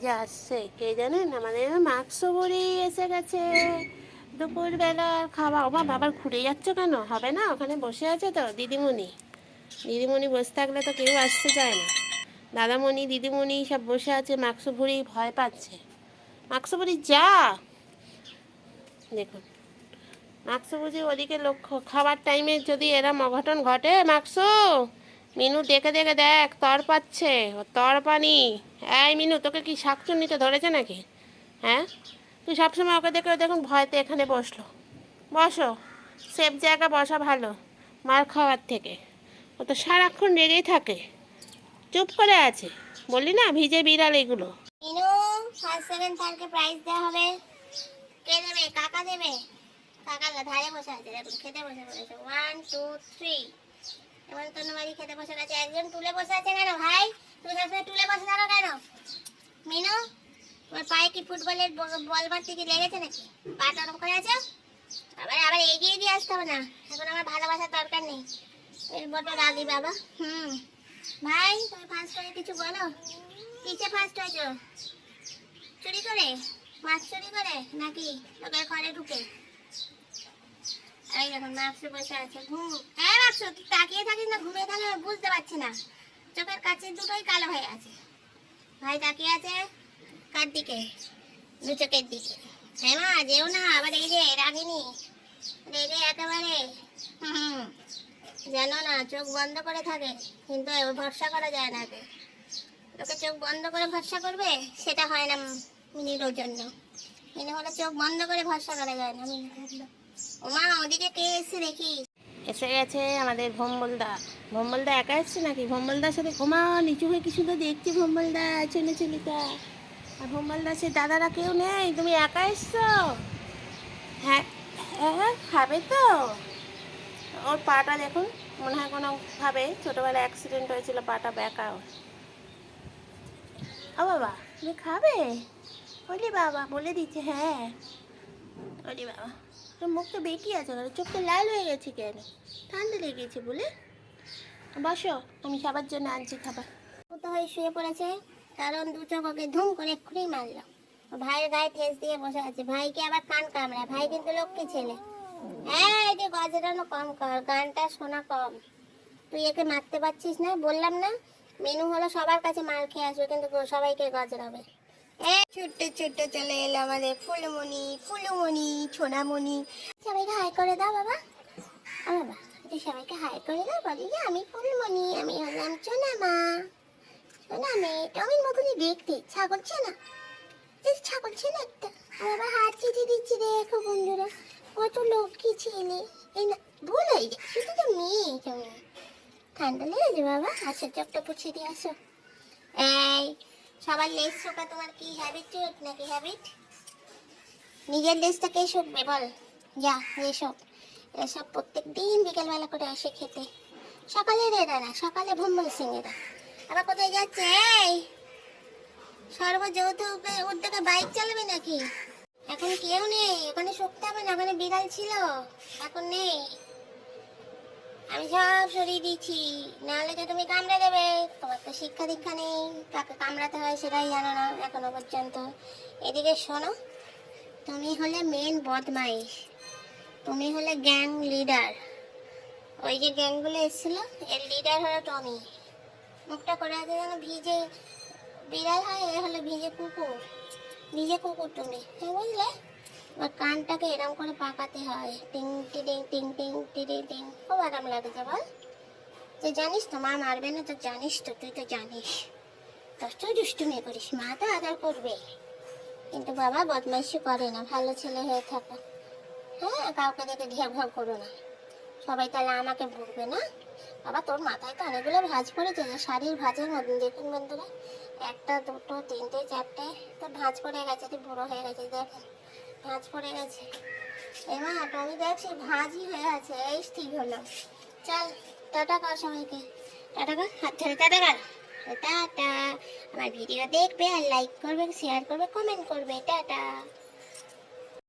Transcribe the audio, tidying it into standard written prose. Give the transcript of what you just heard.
যে আসছে কে জানেন, আমাদের মাক্সবরি এসে গেছে। দুপুরবেলার খাওয়া। ও বাবা, আবার ঘুরে যাচ্ছ কেন? হবে না, ওখানে বসে আছে তো দিদিমণি। দিদিমণি বসে থাকলে তো কেউ আসতে চায় না। দাদামণি দিদিমণি সব বসে আছে, মাক্সবরি ভয় পাচ্ছে। মাক্সবরি যা, দেখুন মাক্সবুজি ওদিকে লক্ষ্য। খাবার টাইমে যদি এরম অঘটন ঘটে, মাক্সু মিনু দেখে দেখে দেখ, তর পাচ্ছে, ও তর পানি। এই মিনু, তোকে কি শাকচুন্নিতে ধরেছে নাকি? হ্যাঁ, তুই সবসময় ওকে দেখে, দেখুন ভয়তে এখানে বসলো। বসো, সেফ জায়গা বসা ভালো মার খাওয়ার থেকে। ও তো সারাক্ষণ রেগেই থাকে, চুপ করে আছে। বললি না, ভিজে বিড়াল এগুলো। মিনু, ফার্স্ট সেকেন্ড থার্ডকে প্রাইজ দেওয়া হবে। কে দেবে? কাকা দেবে। কাকা ধারে বসে আছে, দেখুন খেতে বসে পড়েছে। 1 2 3। এবার তন্নবাড়ি খেতে বসে গেছে। একজন টুলে বসে আছে কেন ভাই? তুমি সবসময় টুলে বসে থাকো কেন? মিনু, তোমার পায়ে কি ফুটবলের বল মারতে কি লেগেছে নাকি? পা নরম করে আছে। আবার আবার এগিয়ে দিয়ে আসতে হবে না, এখন আমার ভালোবাসার দরকার নেই। এর বড় রাগি বাবা। ভাই, তুমি ফার্স্ট হয়ে কিছু বলো। কিসে ফার্স্ট হয়েছো? চুরি করে? মাছ চুরি করে নাকি তোকে ঘরে ঢুকে? এই দেখুন মাছ বসে আছে। ঘুম। হ্যাঁ মাছ, তুই তাকিয়ে থাকিস না, ঘুমিয়ে থাকিস, বুঝতে পারছি না। চোখের কাছে দুটোই কালো হয়ে আছে। ভাই তাকিয়ে আছে কার দিকে? দু চোখের দিকে। হ্যাঁ মা, যেও না আবার। এই যে রাগিনী, রেগে একেবারে। জানো না, চোখ বন্ধ করে থাকে, কিন্তু ভরসা করা যায় না। লোকে চোখ বন্ধ করে ভরসা করবে, সেটা হয় না মিনির জন্য। মিনি হলে চোখ বন্ধ করে ভরসা করা যায় না। ওমা, ওদিকে কে এসে দেখি? এসে গেছে আমাদের ভম্বলদা। ভম্বলদা একা এসছে নাকি? ভম্বলদার সাথে ঘুমা নিচু হয়ে কি শুধু দেখছি। ভম্বলদা ছেলে ছেলেটা আর ভম্বলদা সে দাদারা কেউ নেই, তুমি একা এসছো? হ্যাঁ হ্যাঁ, খাবে তো? ওর পাটা দেখুন, মনে হয় কোনোভাবে ছোটোবেলায় অ্যাক্সিডেন্ট হয়েছিল, পাটা ব্যাকা ওর। ও বাবা, তুমি খাবে? বলি বাবা বলে দিচ্ছে হ্যাঁ। বলি বাবা, তোর মুখ তো বেঁকিয়ে আছে কেন? চোখটা লাল হয়ে গেছে কেন? ঠান্ডা লেগেছে বলে? বসো, আমি সবার জন্য আনছি খাবার। তো হয়ে শুয়ে পড়েছে, কারণ দু চোখ ওকে ধুম করে এক্ষুনি মারলো। ভাইয়ের গায়ে ঠেস দিয়ে বসে আছে। ভাইকে আবার কান কামড়ায়। ভাই কিন্তু লক্ষ্মী ছেলে। হ্যাঁ, এই যে গজরানো কম কর, গানটা শোনা কম। তুই একে মারতে পারছিস না, বললাম না? মেনু হলো সবার কাছে মার খেয়ে আসবে, কিন্তু সবাইকে গজরাবে। ছুটতে ছুটতে চলে এলো আমাদের ফুলমণি। ফুলমণি, সোনামণি। সবাইকে হাই করে দাও বাবা। বাবা, তুই সবাইকে হাই করে দাও। বলি যে আমি ফুলমণি, আমি হলাম সোনামা। সোনা মেয়ে, টমির মতনই দেখতে। ছাগল চেনা? ছাগল চেনা একটা। বাবা হাত চিঠি দিচ্ছি, দেখো বন্ধুরা কত লক্ষ্মী ছেলে। এই না, ভুল হয়ে যায়, শুধু তো মেয়ে তুমি। ঠান্ডা লেগেছে বাবা, আসো চোখটা পুছিয়ে দিয়ে আসো। এই, সবার লেজ শোকা তোমার কি হ্যাবিট নাকি? হ্যাবিট? নিজের লেজটা কে শুকবে বল? যা এসব এসব প্রত্যেক দিন বিকেলবেলা করে আসে খেতে। সকালে এরা না, সকালে ভম্বল সিং এরা। আবার কোথায় যাচ্ছে? এই সর্বযৌথ উদ্যোগে বাইক চালাবে নাকি? এখন কেউ নেই, ওখানে শুকতে হবে না, ওখানে বিড়াল ছিল, এখন নেই। আমি সব সরিয়ে দিচ্ছি, নাহলে তো তুমি কামড়ে দেবে। তোমার তো শিক্ষা দীক্ষা নেই, কাকে কামড়াতে হয় সেটাই জানো না এখনো পর্যন্ত। এদিকে শোনো, তুমি হলে মেন বদমাইশ, তুমি হলে গ্যাং লিডার। ওই যে গ্যাংগুলো এসেছিল, এর লিডার হলো টমি। মুখটা করে আছে যেন ভিজে বিড়াল হয়, এ হলো ভিজে কুকুর। ভিজে কুকুর তুমি, বুঝলে? আর কানটাকে এরম করে পাকাতে হয়, টিং টিডিং টিং টিং টিডিং টিং। খুব আরাম লাগছে বল? তুই জানিস তো মা মারবে না, তো জানিস তো, তুই তো জানিস। তোর তো দুষ্টুমি করিস, মা তো আদর করবে, কিন্তু বাবা বদমাইশি করে না, ভালো ছেলে হয়ে থাকো। হ্যাঁ, কাউকে দেখে ঘেউ ঘেউ করো না, সবাই তাহলে আমাকে ভুগবে না। বাবা, তোর মাথায় তো অনেকগুলো ভাঁজ পড়েছে, শাড়ির ভাঁজের মতন। দেখুন বন্ধুরা, একটা দুটো তিনটে চারটে, তোর ভাঁজ পড়ে গেছে, তুই বুড়ো হয়ে গেছে, দেখ ভাঁজ পড়ে গেছে। এমা টমি দেখছি ভাঁজই হয়ে আছে, এই ঠিক হলো। চল টাটা কর সবাইকে, টাটা কর, হাত ছেড়ে টাটা কর। টাটা। আমার ভিডিও দেখবে আর লাইক করবে, শেয়ার করবে, কমেন্ট করবে। টাটা।